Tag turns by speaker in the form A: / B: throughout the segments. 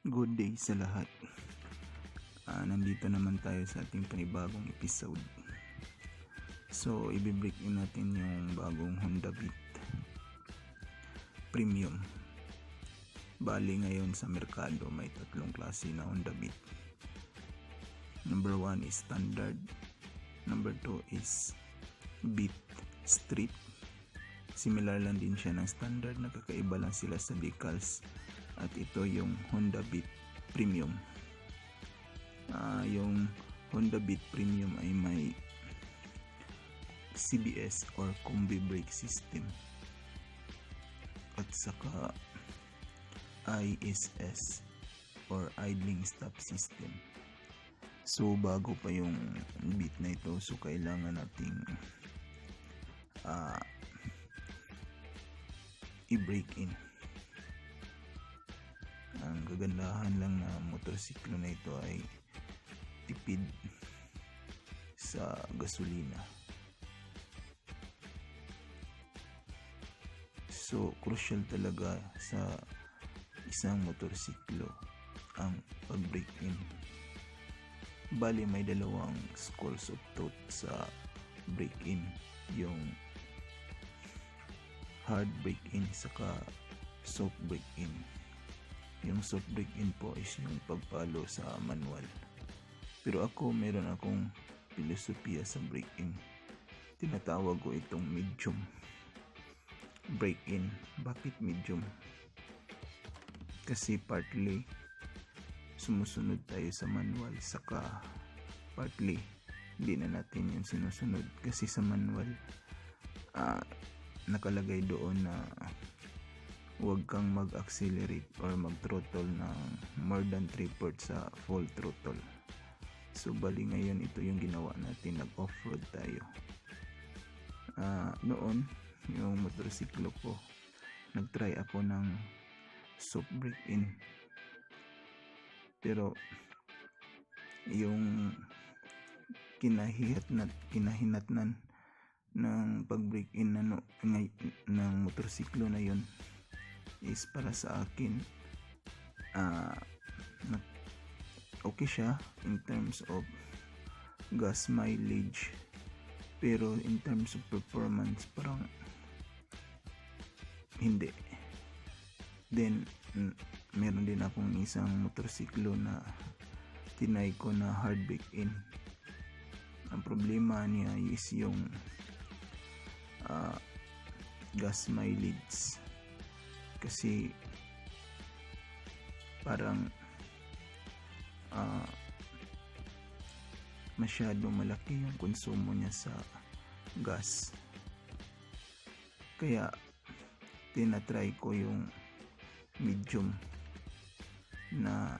A: Good day sa lahat. Nandito naman tayo sa ating panibagong episode. So, i-break in natin yung bagong Honda Beat Premium. Bali ngayon sa merkado may tatlong klase na Honda Beat. Number 1 is Standard. Number 2 is Beat Street. Similar lang din siya ng Standard, nakakaiba lang sila sa decals. At ito yung Honda Beat Premium. Yung Honda Beat Premium ay may CBS or Combi Brake System at saka ISS or Idling Stop System. So bago pa yung beat na ito, so kailangan nating i-brake in. Ang kagandahan lang na motorsiklo na ito ay tipid sa gasolina. So crucial talaga sa isang motorsiklo ang pag-brake in. Bali may dalawang schools of thought sa brake in, yung hard brake in saka soft brake in. Yung soft brake in po is yung pagpalo sa manual. Pero ako, meron akong filosofiya sa brake in. Tinatawag ko itong medium brake in. Bakit medium? Kasi partly sumusunod tayo sa manual, saka partly hindi na natin yung sinusunod. Kasi sa manual nakalagay doon na huwag kang mag-accelerate or mag-throttle ng more than 3/4 sa full throttle. So bali ngayon ito yung ginawa natin, nag-off-road tayo. Noon yung motorsiklo ko, nag-try ako ng soft brake in, pero yung kinahinatnan ng pag-brake in ng motorsiklo na yun is para sa akin okay siya in terms of gas mileage, pero in terms of performance parang hindi. Then meron din akong isang motorsiklo na tinay ko na hard brake in. Ang problema niya is yung gas mileage, kasi parang masyadong malaki yung konsumo niya sa gas. Kaya tinatry ko yung medium na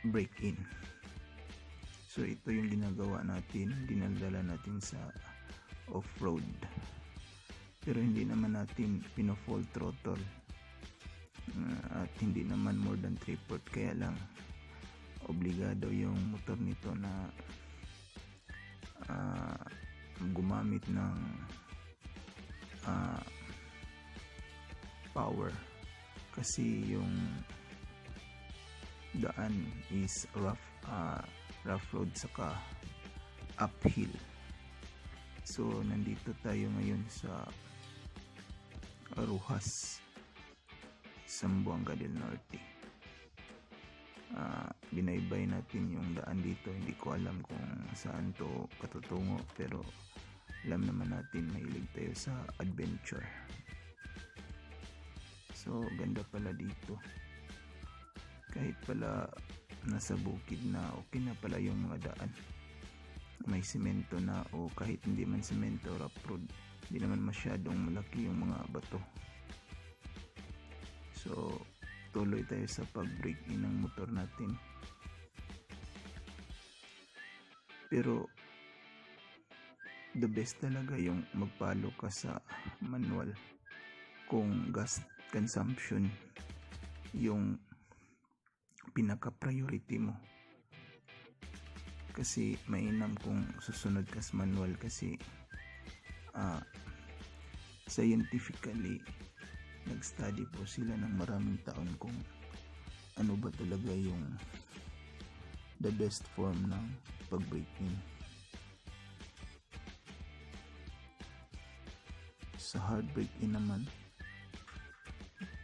A: brake in. So ito yung ginagawa natin, dinadala natin sa off-road. Pero hindi naman natin pino-full throttle at hindi naman more than 3/4. Kaya lang obligado yung motor nito na gumamit ng power, kasi yung daan is rough road saka uphill. So nandito tayo ngayon sa Aruhas, Zamboanga del Norte. Binaybay natin yung daan dito. Hindi ko alam kung saan to katutungo, pero alam naman natin mahilig tayo sa adventure. So ganda pala dito. Kahit pala nasa bukid na, okay na pala yung mga daan. May semento na, o kahit hindi man semento, rough road. Hindi naman masyadong malaki yung mga bato. So tuloy tayo sa pag-brake in ng motor natin. Pero the best talaga yung magpalo ka sa manual kung gas consumption yung pinaka-priority mo. Kasi mainam kung susunod ka sa manual, kasi scientifically nag-study po sila ng maraming taon kung ano ba talaga yung the best form ng pag-break-in. Sa hard break-in naman,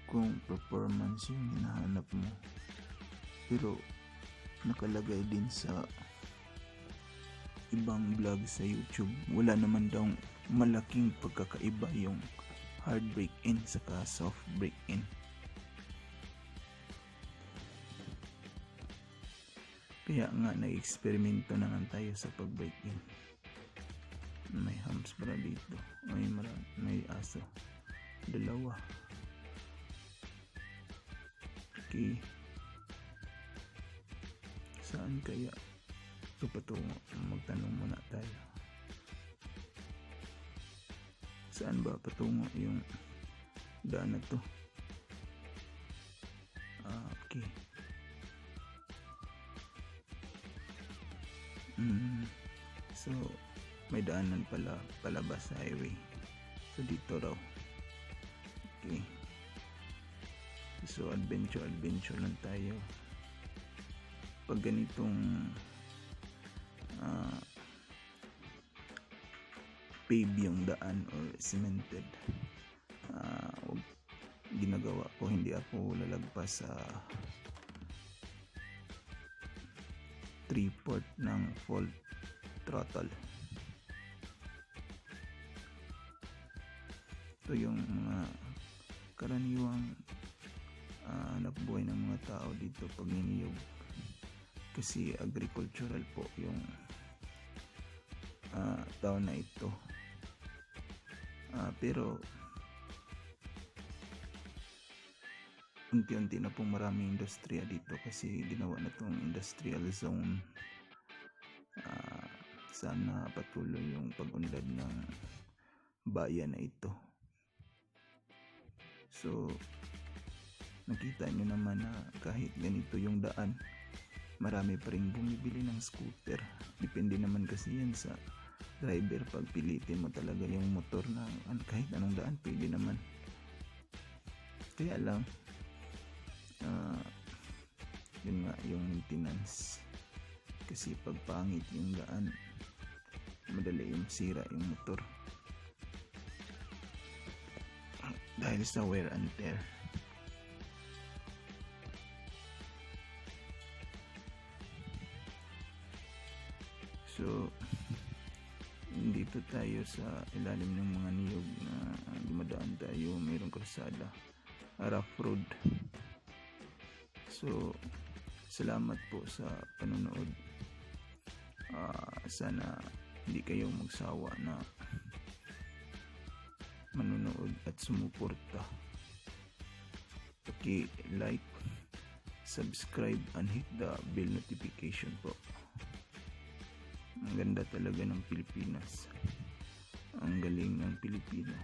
A: kung performance yung hinahanap mo, pero nakalagay din sa ibang vlog sa YouTube, wala naman daw malaking pagkakaiba yung hard break-in saka soft break-in. Kaya nga nag-eksperimento na lang tayo sa pag-break-in. May hams para dito, may aso, dalawa. Okay, saan kaya ito patungo? Magtanong muna tayo. Saan ba patungo yung daan na to? Okay. So may daanan pala palabas sa highway. So dito raw. Okay. So adventure lang tayo. Pag ganitong pave yung daan or cemented, ginagawa ko, hindi ako lalagpas sa 3/4 ng full throttle. Ito yung mga karaniwang hanap buhay ng mga tao dito pag niniyog, kasi agricultural po yung taon na ito. Pero unti-unti na pong maraming industriya dito kasi ginawa na tong industrial zone. Sana patuloy yung pag-unlad ng bayan na ito. So nakita nyo naman na kahit ganito yung daan, marami pa rin bumibili ng scooter. Depende naman kasi yan sa driver. Pag pilitin mo talaga yung motor na kahit anong daan, pwede naman. Kaya lang yun nga yung maintenance, kasi pag pangit yung daan, madali yung sira yung motor dahil sa wear and tear. So dito tayo sa ilalim ng mga niyog na dumadaan tayo, mayroong kalsada, rough road. So salamat po sa panonood. Sana hindi kayo magsawa na manonood at sumuporta. Like, subscribe and hit the bell notification po. Ang ganda talaga ng Pilipinas. Ang galing ng Pilipino.